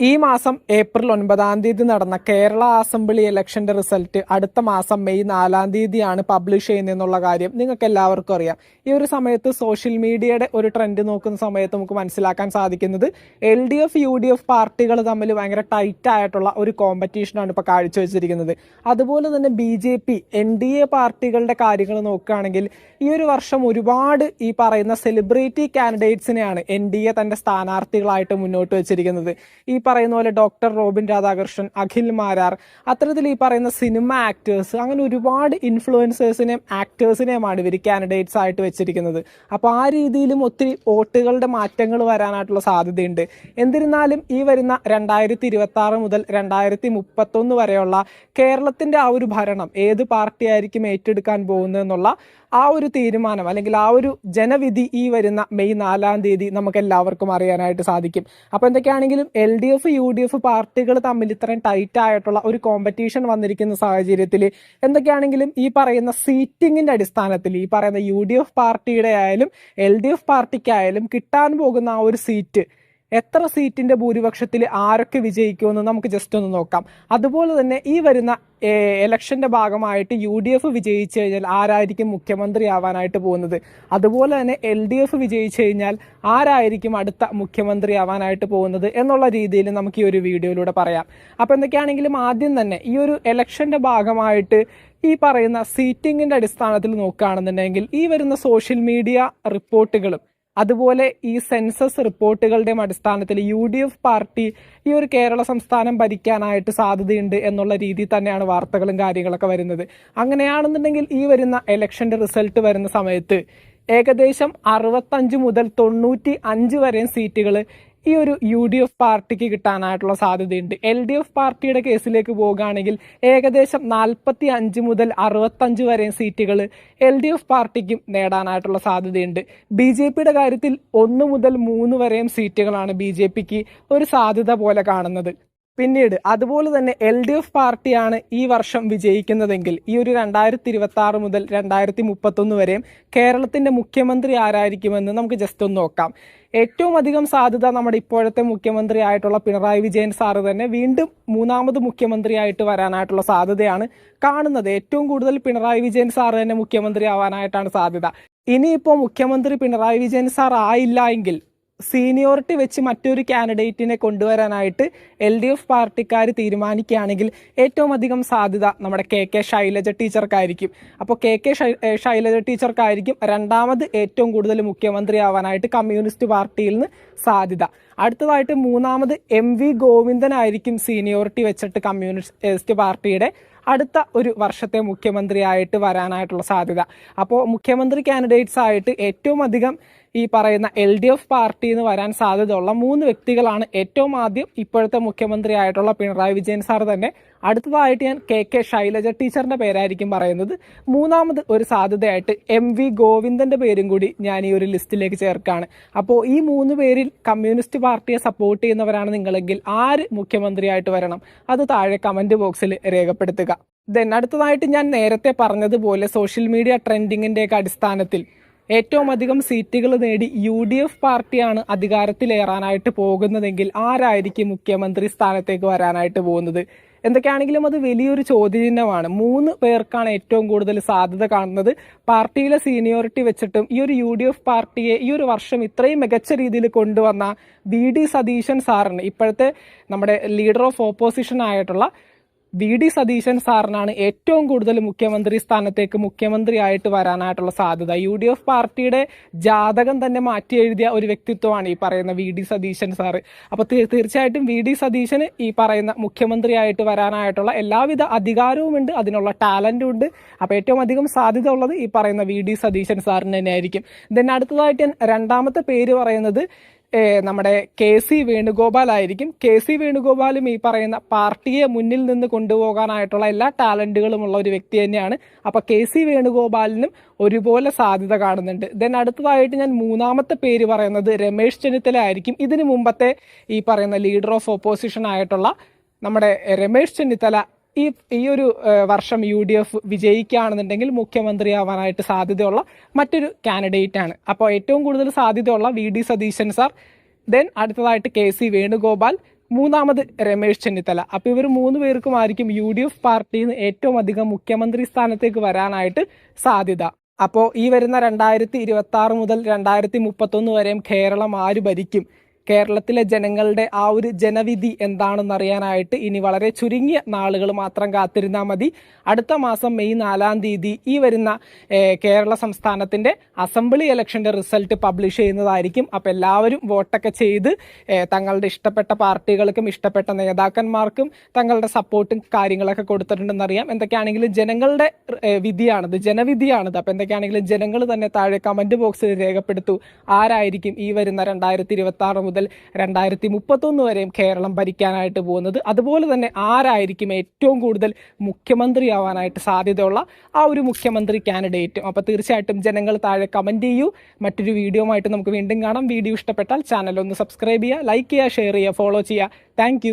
ഈ മാസം ഏപ്രിൽ 9 നടന്ന കേരള അസംബ്ലി ഇലക്ഷന്റെ റിസൾട്ട് അടുത്ത മാസം മെയ് 4 പബ്ലിഷ് ചെയ്യുന്നതെന്നുള്ള കാര്യം നിങ്ങൾക്ക് എല്ലാവർക്കും അറിയാം. ഈ ഒരു സമയത്ത് സോഷ്യൽ മീഡിയയുടെ ഒരു ട്രെൻഡ് നോക്കുന്ന സമയത്ത് നമുക്ക് മനസ്സിലാക്കാൻ സാധിക്കുന്നത് LDF UDF പാർട്ടികൾ തമ്മിൽ ഭയങ്കര ടൈറ്റ് ആയിട്ടുള്ള ഒരു കോമ്പറ്റീഷനാണ് ഇപ്പോൾ കാഴ്ചവെച്ചിരിക്കുന്നത്. അതുപോലെ തന്നെ BJP NDA പാർട്ടികളുടെ കാര്യങ്ങൾ നോക്കുകയാണെങ്കിൽ ഈ ഒരു വർഷം ഒരുപാട് ഈ പറയുന്ന സെലിബ്രിറ്റി കാൻഡിഡേറ്റ്സിനെയാണ് NDA തന്റെ സ്ഥാനാർത്ഥികളായിട്ട് മുന്നോട്ട് വെച്ചിരിക്കുന്നത്. ഈ പറയുന്ന പോലെ ഡോക്ടർ റോബിൻ രാധാകൃഷ്ണൻ, അഖിൽ മാരാർ, അത്തരത്തിൽ ഈ പറയുന്ന സിനിമ ആക്ടേഴ്സ്, അങ്ങനെ ഒരുപാട് ഇൻഫ്ലുവൻസേഴ്സിനെയും ആക്ടേഴ്സിനെയുമാണ് ഇവർ കാൻഡിഡേറ്റ്സ് ആയിട്ട് വെച്ചിരിക്കുന്നത്. അപ്പോൾ ആ രീതിയിലും ഒത്തിരി വോട്ടുകളുടെ മാറ്റങ്ങൾ വരാനായിട്ടുള്ള സാധ്യതയുണ്ട്. എന്നിരുന്നാലും ഈ വരുന്ന 2026 മുതൽ 2031 വരെയുള്ള കേരളത്തിന്റെ ആ ഒരു ഭരണം ഏത് പാർട്ടിയായിരിക്കും ഏറ്റെടുക്കാൻ പോകുന്നതെന്നുള്ള ആ ഒരു തീരുമാനം അല്ലെങ്കിൽ ആ ഒരു ജനവിധി ഈ വരുന്ന മെയ് 4 നമുക്ക് എല്ലാവർക്കും അറിയാനായിട്ട് സാധിക്കും. അപ്പോൾ എന്തൊക്കെയാണെങ്കിലും LDF UDF പാർട്ടികൾ തമ്മിൽ ഇത്രയും ടൈറ്റ് ആയിട്ടുള്ള ഒരു കോമ്പറ്റീഷൻ വന്നിരിക്കുന്ന സാഹചര്യത്തിൽ എന്തൊക്കെയാണെങ്കിലും ഈ പറയുന്ന സീറ്റിങ്ങിന്റെ അടിസ്ഥാനത്തിൽ ഈ പറയുന്ന UDF പാർട്ടിയുടെ ആയാലും LDF പാർട്ടിക്കായാലും കിട്ടാൻ പോകുന്ന ആ ഒരു സീറ്റ് എത്ര സീറ്റിന്റെ ഭൂരിപക്ഷത്തിൽ ആരൊക്കെ വിജയിക്കുമെന്ന് നമുക്ക് ജസ്റ്റ് ഒന്ന് നോക്കാം. അതുപോലെ തന്നെ ഈ വരുന്ന ഇലക്ഷന്റെ ഭാഗമായിട്ട് UDF വിജയിച്ചു കഴിഞ്ഞാൽ ആരായിരിക്കും മുഖ്യമന്ത്രി ആവാനായിട്ട് പോകുന്നത്, അതുപോലെ തന്നെ LDF വിജയിച്ചു കഴിഞ്ഞാൽ ആരായിരിക്കും അടുത്ത മുഖ്യമന്ത്രി ആവാനായിട്ട് പോകുന്നത് എന്നുള്ള രീതിയിൽ നമുക്ക് ഈ ഒരു വീഡിയോയിലൂടെ പറയാം. അപ്പോൾ എന്തൊക്കെയാണെങ്കിലും ആദ്യം തന്നെ ഈ ഒരു ഇലക്ഷന്റെ ഭാഗമായിട്ട് ഈ പറയുന്ന സീറ്റിങ്ങിന്റെ അടിസ്ഥാനത്തിൽ നോക്കുകയാണെന്നുണ്ടെങ്കിൽ ഈ വരുന്ന സോഷ്യൽ മീഡിയ റിപ്പോർട്ടുകളും അതുപോലെ ഈ സെൻസസ് റിപ്പോർട്ടുകളുടെയും അടിസ്ഥാനത്തിൽ UDF പാർട്ടി ഈ ഒരു കേരള സംസ്ഥാനം ഭരിക്കാനായിട്ട് സാധ്യതയുണ്ട് എന്നുള്ള രീതിയിൽ തന്നെയാണ് വാർത്തകളും കാര്യങ്ങളൊക്കെ വരുന്നത്. അങ്ങനെയാണെന്നുണ്ടെങ്കിൽ ഈ വരുന്ന ഇലക്ഷന്റെ റിസൾട്ട് വരുന്ന സമയത്ത് ഏകദേശം 65 മുതൽ 95 വരെയും സീറ്റുകൾ ഈ ഒരു UDF പാർട്ടിക്ക് കിട്ടാനായിട്ടുള്ള സാധ്യതയുണ്ട്. LDF പാർട്ടിയുടെ കേസിലേക്ക് പോകുകയാണെങ്കിൽ ഏകദേശം 45 മുതൽ 65 വരെയും സീറ്റുകൾ LDF പാർട്ടിക്കും നേടാനായിട്ടുള്ള സാധ്യതയുണ്ട്. BJPയുടെ കാര്യത്തിൽ 1 മുതൽ 3 വരെയും സീറ്റുകളാണ് BJPക്ക് ഒരു സാധ്യത പോലെ കാണുന്നത്. പിന്നീട് അതുപോലെ തന്നെ LDF പാർട്ടിയാണ് ഈ വർഷം വിജയിക്കുന്നതെങ്കിൽ ഈ ഒരു 2026 മുതൽ 2031 വരെയും കേരളത്തിന്റെ മുഖ്യമന്ത്രി ആരായിരിക്കുമെന്ന് നമുക്ക് ജസ്റ്റ് ഒന്ന് നോക്കാം. ഏറ്റവും അധികം സാധ്യത നമ്മുടെ ഇപ്പോഴത്തെ മുഖ്യമന്ത്രി ആയിട്ടുള്ള പിണറായി വിജയൻ സാറ് തന്നെ വീണ്ടും 3ാമത് മുഖ്യമന്ത്രിയായിട്ട് വരാനായിട്ടുള്ള സാധ്യതയാണ് കാണുന്നത്. ഏറ്റവും കൂടുതൽ പിണറായി വിജയൻ സാറ് തന്നെ മുഖ്യമന്ത്രി ആവാനായിട്ടാണ് സാധ്യത. ഇനിയിപ്പോൾ മുഖ്യമന്ത്രി പിണറായി വിജയൻ സാർ ആയില്ല എങ്കിൽ സീനിയോറിറ്റി വെച്ച് മറ്റൊരു കാൻഡിഡേറ്റിനെ കൊണ്ടുവരാനായിട്ട് LDF പാർട്ടിക്കാർ തീരുമാനിക്കുകയാണെങ്കിൽ ഏറ്റവും അധികം സാധ്യത നമ്മുടെ KK ശൈലജ ടീച്ചർക്കായിരിക്കും. അപ്പോൾ KK ശൈലജ ടീച്ചർക്കായിരിക്കും 2ാമത് ഏറ്റവും കൂടുതൽ മുഖ്യമന്ത്രി ആവാനായിട്ട് കമ്മ്യൂണിസ്റ്റ് പാർട്ടിയിൽ നിന്ന് സാധ്യത. അടുത്തതായിട്ട് 3ാമത് MV ഗോവിന്ദനായിരിക്കും സീനിയോറിറ്റി വെച്ചിട്ട് കമ്മ്യൂണിസ്റ്റ് പാർട്ടിയുടെ അടുത്ത ഒരു വർഷത്തെ മുഖ്യമന്ത്രി ആയിട്ട് വരാനായിട്ടുള്ള സാധ്യത. അപ്പോൾ മുഖ്യമന്ത്രി കാൻഡിഡേറ്റ്സ് ആയിട്ട് ഏറ്റവും അധികം ഈ പറയുന്ന LDF പാർട്ടിയിൽ നിന്ന് വരാൻ സാധ്യതയുള്ള 3 വ്യക്തികളാണ്. ഏറ്റവും ആദ്യം ഇപ്പോഴത്തെ മുഖ്യമന്ത്രി ആയിട്ടുള്ള പിണറായി വിജയൻ സാർ തന്നെ. അടുത്തതായിട്ട് ഞാൻ KK ശൈലജ ടീച്ചറിന്റെ പേരായിരിക്കും പറയുന്നത്. 3ാമത് ഒരു സാധ്യതയായിട്ട് MV ഗോവിന്ദന്റെ പേരും കൂടി ഞാൻ ഈ ഒരു ലിസ്റ്റിലേക്ക് ചേർക്കാണ്. അപ്പോൾ ഈ 3 പേരിൽ കമ്മ്യൂണിസ്റ്റ് പാർട്ടിയെ സപ്പോർട്ട് ചെയ്യുന്നവരാണ് നിങ്ങളെങ്കിൽ ആര് മുഖ്യമന്ത്രിയായിട്ട് വരണം അത് താഴെ കമന്റ് ബോക്സിൽ രേഖപ്പെടുത്തുക. ദെൻ അടുത്തതായിട്ട് ഞാൻ നേരത്തെ പറഞ്ഞതുപോലെ സോഷ്യൽ മീഡിയ ട്രെൻഡിങ്ങിന്റെയൊക്കെ അടിസ്ഥാനത്തിൽ ഏറ്റവും അധികം സീറ്റുകൾ നേടി UDF പാർട്ടിയാണ് അധികാരത്തിലേറാനായിട്ട് പോകുന്നതെങ്കിൽ ആരായിരിക്കും മുഖ്യമന്ത്രി സ്ഥാനത്തേക്ക് വരാനായിട്ട് പോകുന്നത്? എന്തൊക്കെയാണെങ്കിലും അത് വലിയൊരു ചോദ്യചിഹ്നമാണ്. 3 പേർക്കാണ് ഏറ്റവും കൂടുതൽ സാധ്യത കാണുന്നത്. പാർട്ടിയിലെ സീനിയോറിറ്റി വെച്ചിട്ടും ഈ ഒരു UDF പാർട്ടിയെ ഈ ഒരു വർഷം ഇത്രയും മികച്ച രീതിയിൽ കൊണ്ടുവന്ന VD സതീശൻ സാറിന്, ഇപ്പോഴത്തെ നമ്മുടെ ലീഡർ ഓഫ് ഓപ്പോസിഷൻ ആയിട്ടുള്ള VD സതീശൻ സാറിനാണ് ഏറ്റവും കൂടുതൽ മുഖ്യമന്ത്രി സ്ഥാനത്തേക്ക് മുഖ്യമന്ത്രിയായിട്ട് വരാനായിട്ടുള്ള സാധ്യത. UDF പാർട്ടിയുടെ ജാതകം തന്നെ മാറ്റി എഴുതിയ ഒരു വ്യക്തിത്വമാണ് ഈ പറയുന്ന VD സതീശൻ സാറ്. അപ്പോൾ തീർച്ചയായിട്ടും VD സതീശന് ഈ പറയുന്ന മുഖ്യമന്ത്രിയായിട്ട് വരാനായിട്ടുള്ള എല്ലാവിധ അധികാരവുമുണ്ട്, അതിനുള്ള ടാലന്റും ഉണ്ട്. അപ്പോൾ ഏറ്റവും അധികം സാധ്യത ഉള്ളത് ഈ പറയുന്ന VD സതീശൻ സാറിന് തന്നെയായിരിക്കും. ദെൻ അടുത്തതായിട്ട് ഞാൻ 2ാമത്തെ പേര് പറയുന്നത് നമ്മുടെ KC വേണുഗോപാൽ ആയിരിക്കും. KC വേണുഗോപാലും ഈ പറയുന്ന പാർട്ടിയെ മുന്നിൽ നിന്ന് കൊണ്ടുപോകാനായിട്ടുള്ള എല്ലാ ടാലന്റുകളുമുള്ള ഒരു വ്യക്തി തന്നെയാണ്. അപ്പോൾ KC വേണുഗോപാലിനും ഒരുപോലെ സാധ്യത കാണുന്നുണ്ട്. ദെൻ അടുത്തതായിട്ട് ഞാൻ 3ാമത്തെ പേര് പറയുന്നത് രമേശ് ചെന്നിത്തല ആയിരിക്കും. ഇതിനു മുമ്പത്തെ ഈ പറയുന്ന ലീഡർ ഓഫ് ഓപ്പോസിഷൻ ആയിട്ടുള്ള നമ്മുടെ രമേശ് ചെന്നിത്തല ഈ ഒരു വർഷം UDF വിജയിക്കുകയാണെന്നുണ്ടെങ്കിൽ മുഖ്യമന്ത്രിയാവാനായിട്ട് സാധ്യതയുള്ള മറ്റൊരു കാൻഡിഡേറ്റ് ആണ്. അപ്പോൾ ഏറ്റവും കൂടുതൽ സാധ്യതയുള്ള VD സതീശൻ സാർ, ദെൻ അടുത്തതായിട്ട് KC വേണുഗോപാൽ, മൂന്നാമത് രമേശ് ചെന്നിത്തല. അപ്പോൾ ഇവർ 3 പേർക്കുമായിരിക്കും UDF പാർട്ടിയിൽ നിന്ന് ഏറ്റവും അധികം മുഖ്യമന്ത്രി സ്ഥാനത്തേക്ക് വരാനായിട്ട് സാധ്യത. അപ്പോൾ ഈ വരുന്ന 2026 മുതൽ 2031 വരെയും കേരളം ആര് ഭരിക്കും, കേരളത്തിലെ ജനങ്ങളുടെ ആ ഒരു ജനവിധി എന്താണെന്നറിയാനായിട്ട് ഇനി വളരെ ചുരുങ്ങിയ നാളുകൾ മാത്രം കാത്തിരുന്നാൽ മതി. അടുത്ത മാസം മെയ് 4-ാം തീയതി ഈ വരുന്ന കേരള സംസ്ഥാനത്തിൻ്റെ അസംബ്ലി ഇലക്ഷൻ്റെ റിസൾട്ട് പബ്ലിഷ് ചെയ്യുന്നതായിരിക്കും. അപ്പോൾ എല്ലാവരും വോട്ടൊക്കെ ചെയ്ത് തങ്ങളുടെ ഇഷ്ടപ്പെട്ട പാർട്ടികൾക്കും ഇഷ്ടപ്പെട്ട നേതാക്കന്മാർക്കും തങ്ങളുടെ സപ്പോർട്ടും കാര്യങ്ങളൊക്കെ കൊടുത്തിട്ടുണ്ടെന്നറിയാം. എന്തൊക്കെയാണെങ്കിലും ജനങ്ങളുടെ വിധിയാണിത്, ജനവിധിയാണിത്. അപ്പോൾ എന്തൊക്കെയാണെങ്കിലും ജനങ്ങൾ തന്നെ താഴെ കമൻറ്റ് ബോക്സിൽ രേഖപ്പെടുത്തൂ ആരായിരിക്കും ഈ വരുന്ന 2026 മുതൽ 2031 വരെയും കേരളം ഭരിക്കാനായിട്ട് പോകുന്നത്. അതുപോലെ തന്നെ ആരായിരിക്കും ഏറ്റവും കൂടുതൽ മുഖ്യമന്ത്രിയാവാനായിട്ട് സാധ്യതയുള്ള ആ ഒരു മുഖ്യമന്ത്രി കാൻഡിഡേറ്റും. അപ്പോൾ തീർച്ചയായിട്ടും ജനങ്ങൾ താഴെ കമൻറ്റ് ചെയ്യൂ. മറ്റൊരു വീഡിയോ ആയിട്ട് നമുക്ക് വീണ്ടും കാണാം. വീഡിയോ ഇഷ്ടപ്പെട്ടാൽ ചാനൽ ഒന്ന് സബ്സ്ക്രൈബ് ചെയ്യുക, ലൈക്ക് ചെയ്യുക, ഷെയർ ചെയ്യുക, ഫോളോ ചെയ്യുക. താങ്ക്